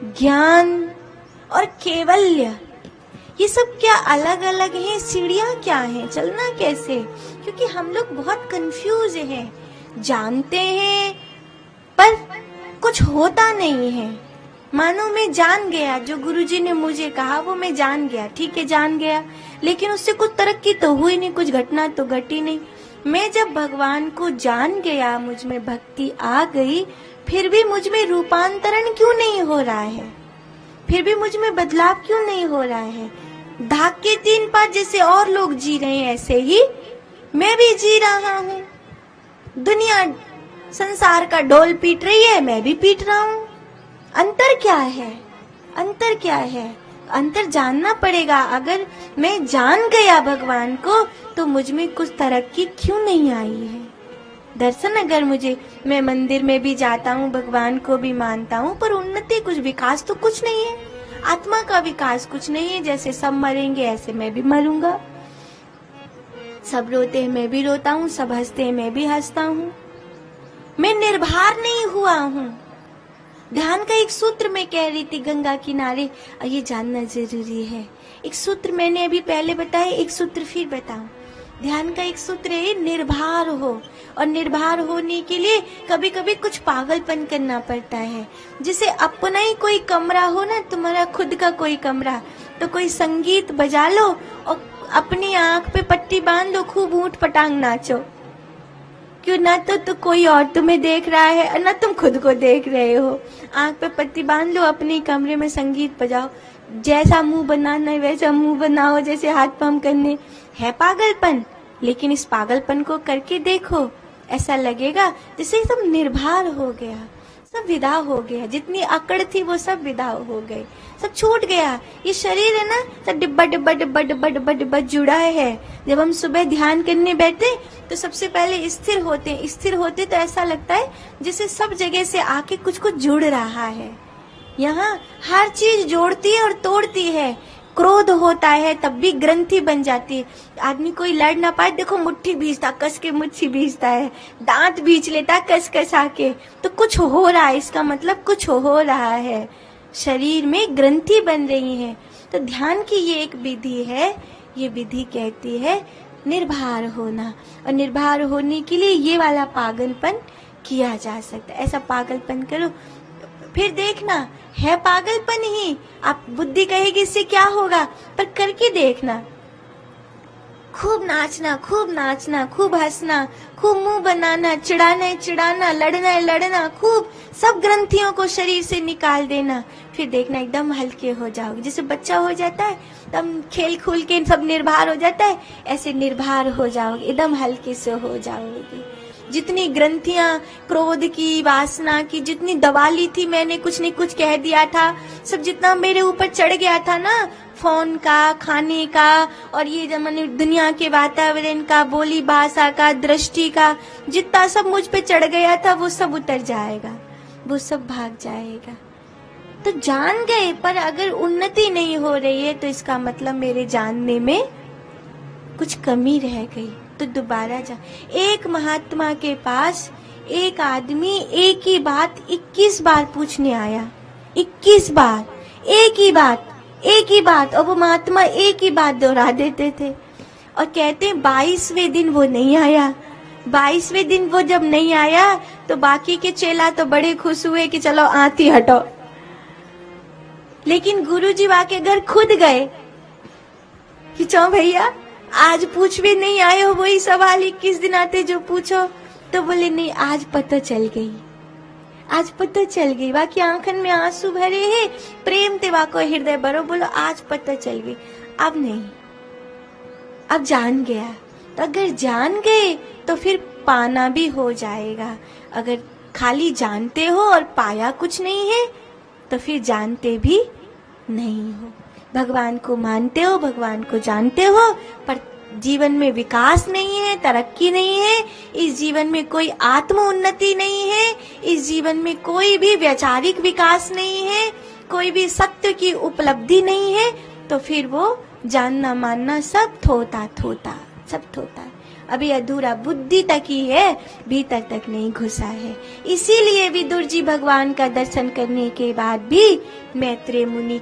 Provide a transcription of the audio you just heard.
ज्ञान और कैवल्य, ये सब क्या अलग अलग हैं? सीढ़ियां क्या हैं? चलना कैसे? क्योंकि हम लोग बहुत कंफ्यूज हैं, जानते हैं पर कुछ होता नहीं है। मानो मैं जान गया, जो गुरुजी ने मुझे कहा वो मैं जान गया, ठीक है जान गया, लेकिन उससे कुछ तरक्की तो हुई नहीं, कुछ घटना तो घटी नहीं। मैं जब भगवान को जान गया, मुझ में भक्ति आ गई, फिर भी मुझ में रूपांतरण क्यों नहीं हो रहा है? फिर भी मुझ में बदलाव क्यों नहीं हो रहा है? धाके 3 पाँच जैसे और लोग जी रहे हैं, ऐसे ही मैं भी जी रहा हूँ। दुनिया संसार का ढोल पीट रही है, मैं भी पीट रहा हूँ। अंतर क्या है? अंतर क्या है? अंतर जानना पड़ेगा। अगर मैं जान गया भगवान को, तो मुझ में कुछ तरक्की क्यों नहीं आई है? दर्शन अगर मुझे, मैं मंदिर में भी जाता हूँ, भगवान को भी मानता हूँ, पर उन्नति, कुछ विकास तो कुछ नहीं है। आत्मा का विकास कुछ नहीं है। जैसे सब मरेंगे ऐसे मैं भी मरूंगा। सब रोते हैं मैं भी रोता हूँ, सब हंसते हैं मैं भी हंसता हूँ। मैं निर्भर नहीं हुआ हूँ। ध्यान का एक सूत्र मैं कह रही थी गंगा किनारे, ये जानना जरूरी है। एक सूत्र मैंने अभी पहले बताया, एक सूत्र फिर बताऊं। ध्यान का एक सूत्र है निर्भर हो, और निर्भर होने के लिए कभी कभी कुछ पागलपन करना पड़ता है। जैसे अपना ही कोई कमरा हो ना, तुम्हारा खुद का कोई कमरा, तो कोई संगीत बजा लो और अपनी आंख पे पट्टी बांध लो, खूब ऊंट पटांग नाचो। क्यों? ना तो कोई और तुम्हें देख रहा है और ना तुम खुद को देख रहे हो। आंख पे पट्टी बांध लो, अपने कमरे में संगीत बजाओ, जैसा मुंह बनाना है वैसा मुंह बनाओ, जैसे हाथ पंप करने। है पागलपन, लेकिन इस पागलपन को करके देखो, ऐसा लगेगा जैसे तुम निर्भर हो गया, सब विदा हो गया। जितनी अकड़ थी वो सब विदा हो गई, सब छूट गया। ये शरीर है ना, सब डिब्बा डिब्बा डिब्बा डिब्बा डिब्बा डिब्बा जुड़ा है। जब हम सुबह ध्यान करने बैठे तो सबसे पहले स्थिर होते हैं। स्थिर होते तो ऐसा लगता है जैसे सब जगह से आके कुछ कुछ जुड़ रहा है। यहाँ हर चीज जोड़ती है और तोड़ती है। क्रोध होता है तब भी ग्रंथि बन जाती है। आदमी कोई लड़ ना पाए, देखो मुट्ठी भीजता, कस के मुट्ठी भीजता है, दांत भींच लेता कस कस आके, तो कुछ हो रहा है, इसका मतलब कुछ हो रहा है। शरीर में ग्रंथि बन रही है। तो ध्यान की ये एक विधि है, ये विधि कहती है निर्भर होना, और निर्भर होने के लिए ये वाला पागलपन किया जा सकता है। ऐसा पागलपन करो, फिर देखना है पागलपन ही। आप बुद्धि कहेगी इससे क्या होगा, पर करके देखना। खूब नाचना, खूब नाचना, खूब हंसना, खूब मुंह बनाना, चिढ़ाना है चिढ़ाना, लड़ना है लड़ना, खूब सब ग्रंथियों को शरीर से निकाल देना। फिर देखना एकदम हल्के हो जाओगे। जैसे बच्चा हो जाता है तब खेल खूल के सब निर्भर हो जाता है, ऐसे निर्भर हो जाओगे, एकदम हल्के से हो जाओगे। जितनी ग्रंथियां क्रोध की, वासना की, जितनी दबा ली थी मैंने, कुछ न कुछ कह दिया था, सब जितना मेरे ऊपर चढ़ गया था ना, फोन का, खाने का, और ये जमाने दुनिया के वातावरण का, बोली भाषा का, दृष्टि का, जितना सब मुझ पे चढ़ गया था वो सब उतर जाएगा, वो सब भाग जाएगा। तो जान गए, पर अगर उन्नति नहीं हो रही है तो इसका मतलब मेरे जानने में कुछ कमी रह गई। तो दोबारा जा। एक महात्मा के पास एक आदमी एक ही बात 21 बार पूछने आया। 21 बार एक ही बात, एक ही बात, और वो महात्मा एक ही बात दोहरा देते थे। और कहते हैं 22वें दिन वो नहीं आया। 22वें दिन वो जब नहीं आया तो बाकी के चेला तो बड़े खुश हुए कि चलो आती हटो, लेकिन गुरुजी वाके घर खुद गए कि चलो भैया आज पूछ भी नहीं आए हो, वही सवाल 21 दिन आते जो पूछो। तो बोले नहीं, आज पता चल गई, आज पता चल गई। बाकी आंखन में आंसू भरे हैं, प्रेम ते वाको हृदय भरो, बोलो आज पता चल गई। अब नहीं, अब जान गया। तो अगर जान गए तो फिर पाना भी हो जाएगा। अगर खाली जानते हो और पाया कुछ नहीं है तो फिर जानते भी नहीं हो। भगवान को मानते हो, भगवान को जानते हो, पर जीवन में विकास नहीं है, तरक्की नहीं है, इस जीवन में कोई आत्म उन्नति नहीं है, इस जीवन में कोई भी वैचारिक विकास नहीं है, कोई भी सत्य की उपलब्धि नहीं है, तो फिर वो जानना मानना सब थोता थोता, सब थोता। अभी अधूरा बुद्धि तक ही है, भीतर तक नहीं घुसा है। इसीलिए विदुर जी भगवान का दर्शन करने के बाद भी मैत्रेय मुनि